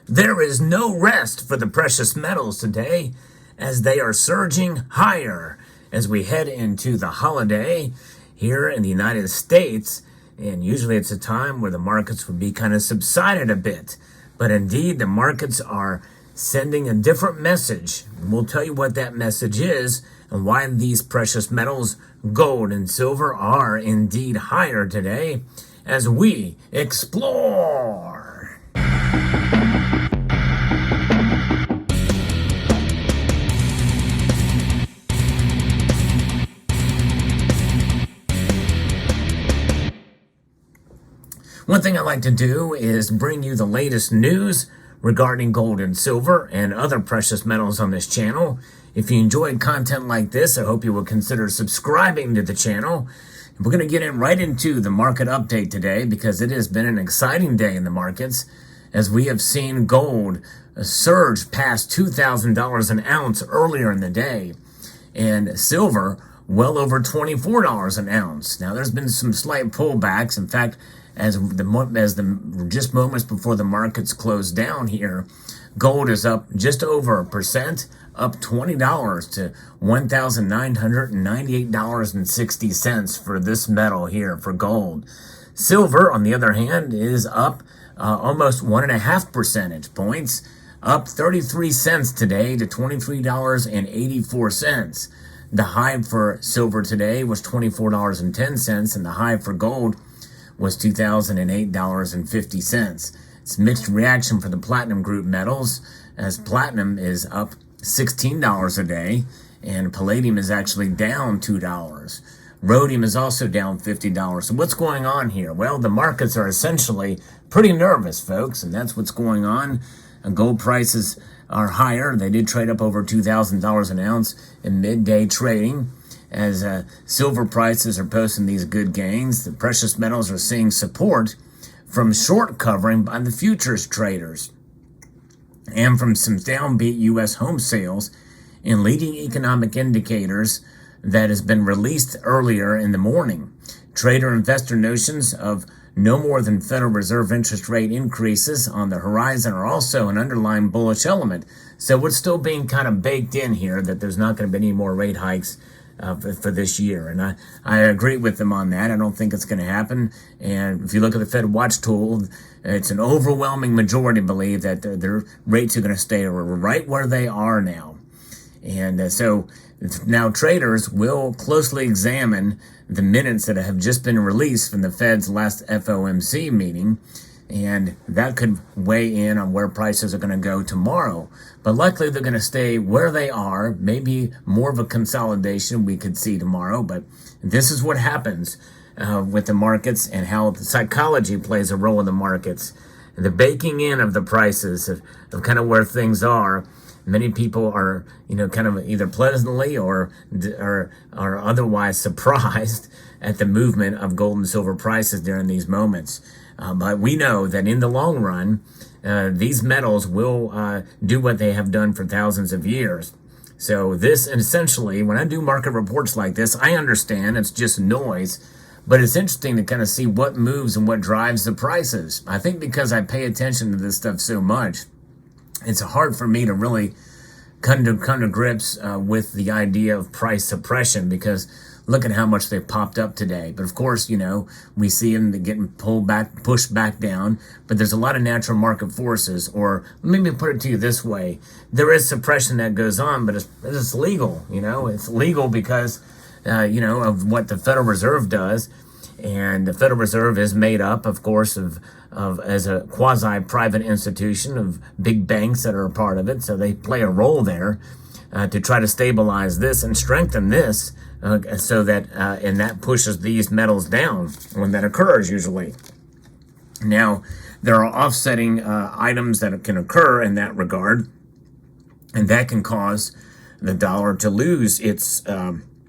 There is no rest for the precious metals today as they are surging higher as we head into the holiday here in the United States. And usually it's a time where the markets would be kind of subsided a bit. But indeed, the markets are sending a different message. We'll tell you what that message is and why these precious metals, gold and silver, are indeed higher today as we explore. One thing I like to do is bring you the latest news regarding gold and silver and other precious metals on this channel. If you enjoyed content like this, I hope you will consider subscribing to the channel. We're going to get right into the market update today because it has been an exciting day in the markets as we have seen gold surge past $2,000 an ounce earlier in the day and silver well over $24 an ounce. Now there's been some slight pullbacks. In fact, as the just moments before the markets closed down here, gold is up just over 1%, up $20 to $1,998.60 for this metal here for gold. Silver, on the other hand, is up almost 1.5 percentage points, up 33 cents today to $23.84. The high for silver today was $24.10, and the high for gold was $2,008.50. It's mixed reaction for the platinum group metals, as platinum is up $16 a day, and palladium is actually down $2. Rhodium is also down $50. So what's going on here? Well, the markets are essentially pretty nervous, folks, and that's what's going on. Gold prices are higher. They did trade up over $2,000 an ounce in midday trading. As silver prices are posting these good gains, the precious metals are seeing support from short covering by the futures traders and from some downbeat U.S. home sales and leading economic indicators that has been released earlier in the morning. Trader investor notions of no more than Federal Reserve interest rate increases on the horizon are also an underlying bullish element. So it's still being kind of baked in here that there's not going to be any more rate hikes for this year. And I agree with them on that. I don't think it's going to happen. And if you look at the Fed Watch tool, it's an overwhelming majority believe that their rates are going to stay right where they are now. And so now traders will closely examine the minutes that have just been released from the Fed's last FOMC meeting, and that could weigh in on where prices are going to go tomorrow. But likely they're going to stay where they are, maybe more of a consolidation we could see tomorrow. But this is what happens with the markets and how the psychology plays a role in the markets. The baking in of the prices of kind of where things are. Many people are, kind of either pleasantly or otherwise surprised at the movement of gold and silver prices during these moments. But we know that in the long run, these metals will do what they have done for thousands of years. So this essentially, when I do market reports like this, I understand it's just noise, but it's interesting to kind of see what moves and what drives the prices. I think because I pay attention to this stuff so much, it's hard for me to really come to grips with the idea of price suppression, because look at how much they've popped up today. But of course, we see them getting pulled back, pushed back down. But there's a lot of natural market forces, or let me put it to you this way. There is suppression that goes on, but it's legal. It's legal because, of what the Federal Reserve does. And the Federal Reserve is made up, of course, of as a quasi-private institution of big banks that are a part of it. So they play a role there to try to stabilize this and strengthen this so that, and that pushes these metals down when that occurs usually. Now, there are offsetting items that can occur in that regard, and that can cause the dollar to lose its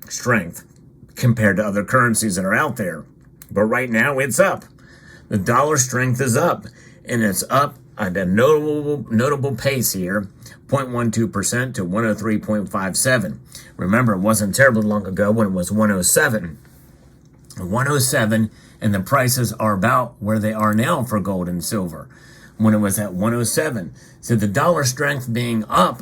strength compared to other currencies that are out there. But right now, it's up. The dollar strength is up, and it's up at a notable pace here, 0.12% to 103.57. Remember, it wasn't terribly long ago when it was 107. 107, and the prices are about where they are now for gold and silver. when it was at 107. So the dollar strength being up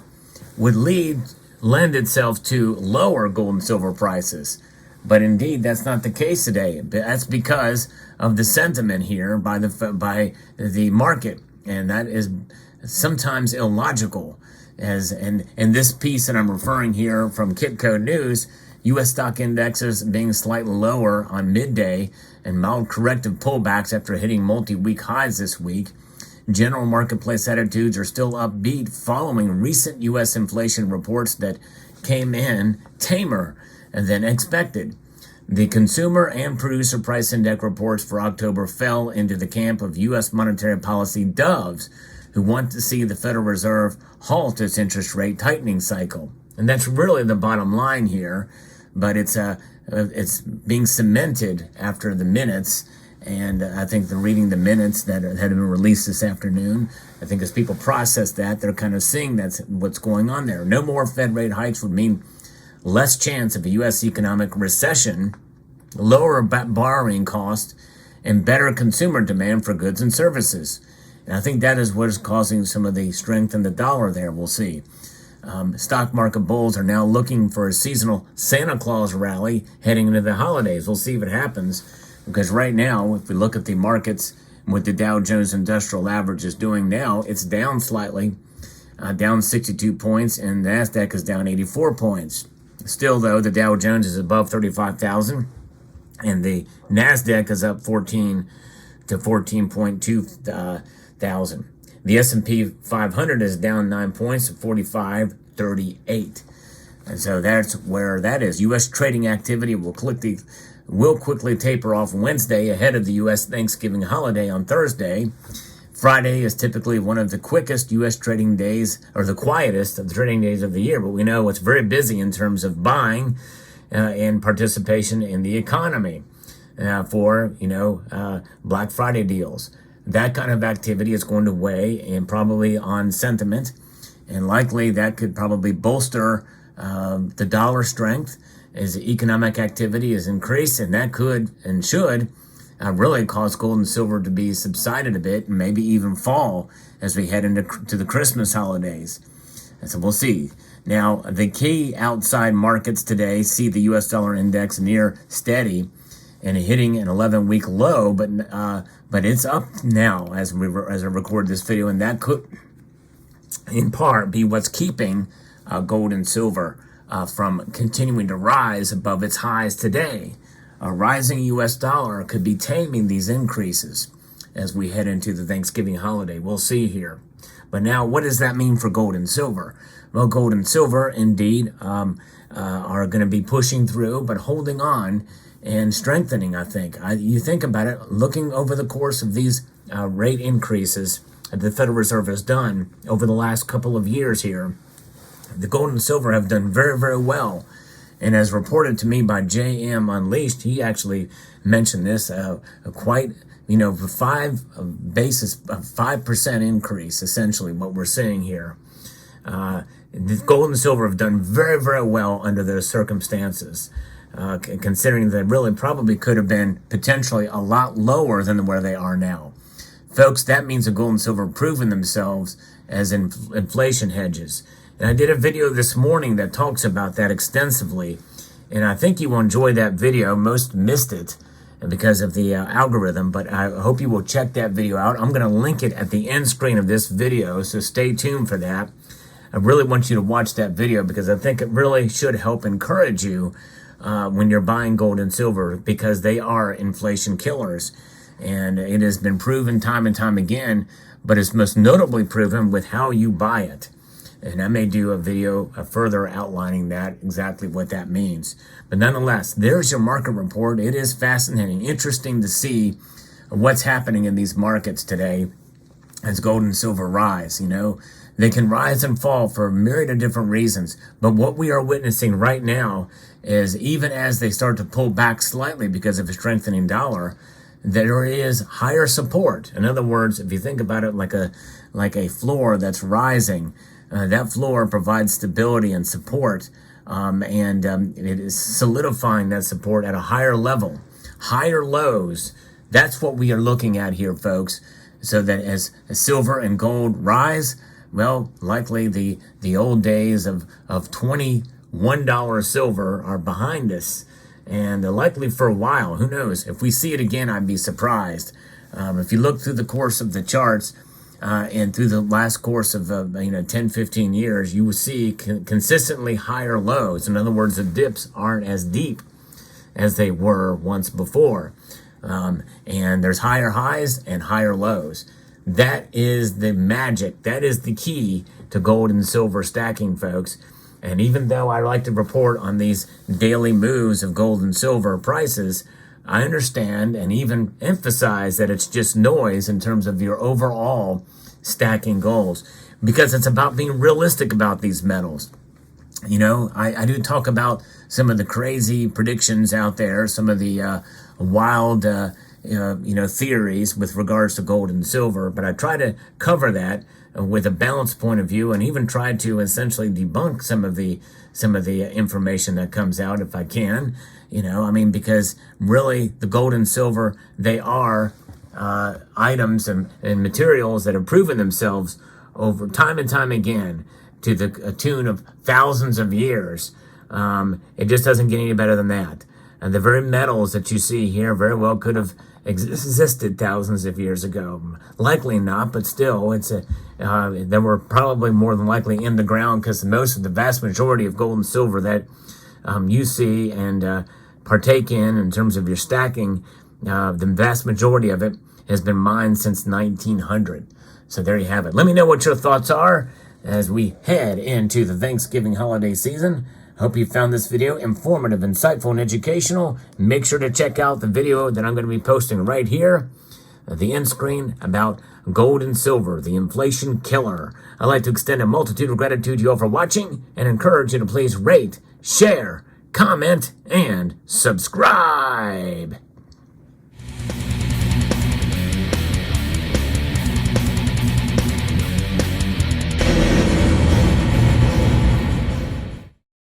would lend itself to lower gold and silver prices. But indeed, that's not the case today. That's because of the sentiment here by the market, and that is sometimes illogical. And this piece that I'm referring here from Kitco News, U.S. stock indexes being slightly lower on midday and mild corrective pullbacks after hitting multi-week highs this week. General marketplace attitudes are still upbeat following recent U.S. inflation reports that came in tamer than expected. The consumer and producer price index reports for October fell into the camp of U.S. monetary policy doves who want to see the Federal Reserve halt its interest rate tightening cycle. And that's really the bottom line here, but it's being cemented after the minutes. And I think they're reading the minutes that had been released this afternoon. I think as people process that, they're kind of seeing that's what's going on there. No more Fed rate hikes would mean less chance of a U.S. economic recession, lower borrowing costs, and better consumer demand for goods and services. And I think that is what is causing some of the strength in the dollar there. We'll see. Stock market bulls are now looking for a seasonal Santa Claus rally heading into the holidays. We'll see if it happens, because right now, if we look at the markets, what the Dow Jones Industrial Average is doing now, it's down slightly, down 62 points, and the NASDAQ is down 84 points. Still, though, the Dow Jones is above 35,000, and the NASDAQ is up 14 to 14.2 thousand. The S&P 500 is down 9 points to 45.38. And so that's where that is. U.S. trading activity will quickly taper off Wednesday ahead of the U.S. Thanksgiving holiday on Thursday. Friday is typically one of the quickest U.S. trading days, or the quietest of the trading days of the year, but we know it's very busy in terms of buying and participation in the economy for, Black Friday deals. That kind of activity is going to weigh and probably on sentiment, and likely that could probably bolster the dollar strength as economic activity is increased, and that could and should really cause gold and silver to be subsided a bit and maybe even fall as we head into the Christmas holidays. And so we'll see. Now, the key outside markets today see the U.S. dollar index near steady and hitting an 11-week low, but it's up now as I record this video, and that could, in part, be what's keeping gold and silver from continuing to rise above its highs today. A rising U.S. dollar could be taming these increases as we head into the Thanksgiving holiday. We'll see here. But now, what does that mean for gold and silver? Well, gold and silver, indeed, are going to be pushing through, but holding on and strengthening, I think. You think about it, looking over the course of these rate increases that the Federal Reserve has done over the last couple of years here, the gold and silver have done very, very well. And as reported to me by J.M. Unleashed, he actually mentioned this, quite, 5% increase, essentially, what we're seeing here. The gold and silver have done very, very well under those circumstances. Considering that really probably could have been potentially a lot lower than where they are now. Folks, that means the gold and silver have proven themselves as inflation hedges. And I did a video this morning that talks about that extensively, and I think you will enjoy that video. Most missed it because of the algorithm, but I hope you will check that video out. I'm going to link it at the end screen of this video, so stay tuned for that. I really want you to watch that video because I think it really should help encourage you when you're buying gold and silver, because they are inflation killers. And it has been proven time and time again, but it's most notably proven with how you buy it. And I may do a video further outlining that, exactly what that means. But nonetheless, there's your market report. It is fascinating, interesting to see what's happening in these markets today as gold and silver rise. They can rise and fall for a myriad of different reasons. But what we are witnessing right now is, even as they start to pull back slightly because of a strengthening dollar, there is higher support. In other words, if you think about it like a floor that's rising, that floor provides stability and support, and it is solidifying that support at a higher level. Higher lows, that's what we are looking at here, folks. so that as silver and gold rise, well, likely the old days of $21 silver are behind us, and likely for a while. Who knows? If we see it again, I'd be surprised. If you look through the course of the charts and through the last course of 10, 15 years, you will see consistently higher lows. In other words, the dips aren't as deep as they were once before. And there's higher highs and higher lows. That is the magic. That is the key to gold and silver stacking, folks. And even though I like to report on these daily moves of gold and silver prices, I understand and even emphasize that it's just noise in terms of your overall stacking goals, because it's about being realistic about these metals. I do talk about some of the crazy predictions out there, some of the wild, theories with regards to gold and silver, but I try to cover that with a balanced point of view, and even try to essentially debunk some of the information that comes out if I can. Because really the gold and silver, they are items and materials that have proven themselves over time and time again to the tune of thousands of years. It just doesn't get any better than that. And the very metals that you see here very well could have existed thousands of years ago. Likely not, but still, they were probably more than likely in the ground, because the vast majority of gold and silver that you see and partake in terms of your stacking, the vast majority of it has been mined since 1900. So there you have it. Let me know what your thoughts are as we head into the Thanksgiving holiday season. Hope you found this video informative, insightful, and educational. Make sure to check out the video that I'm going to be posting right here at the end screen about gold and silver, the inflation killer. I'd like to extend a multitude of gratitude to you all for watching and encourage you to please rate, share, comment, and subscribe.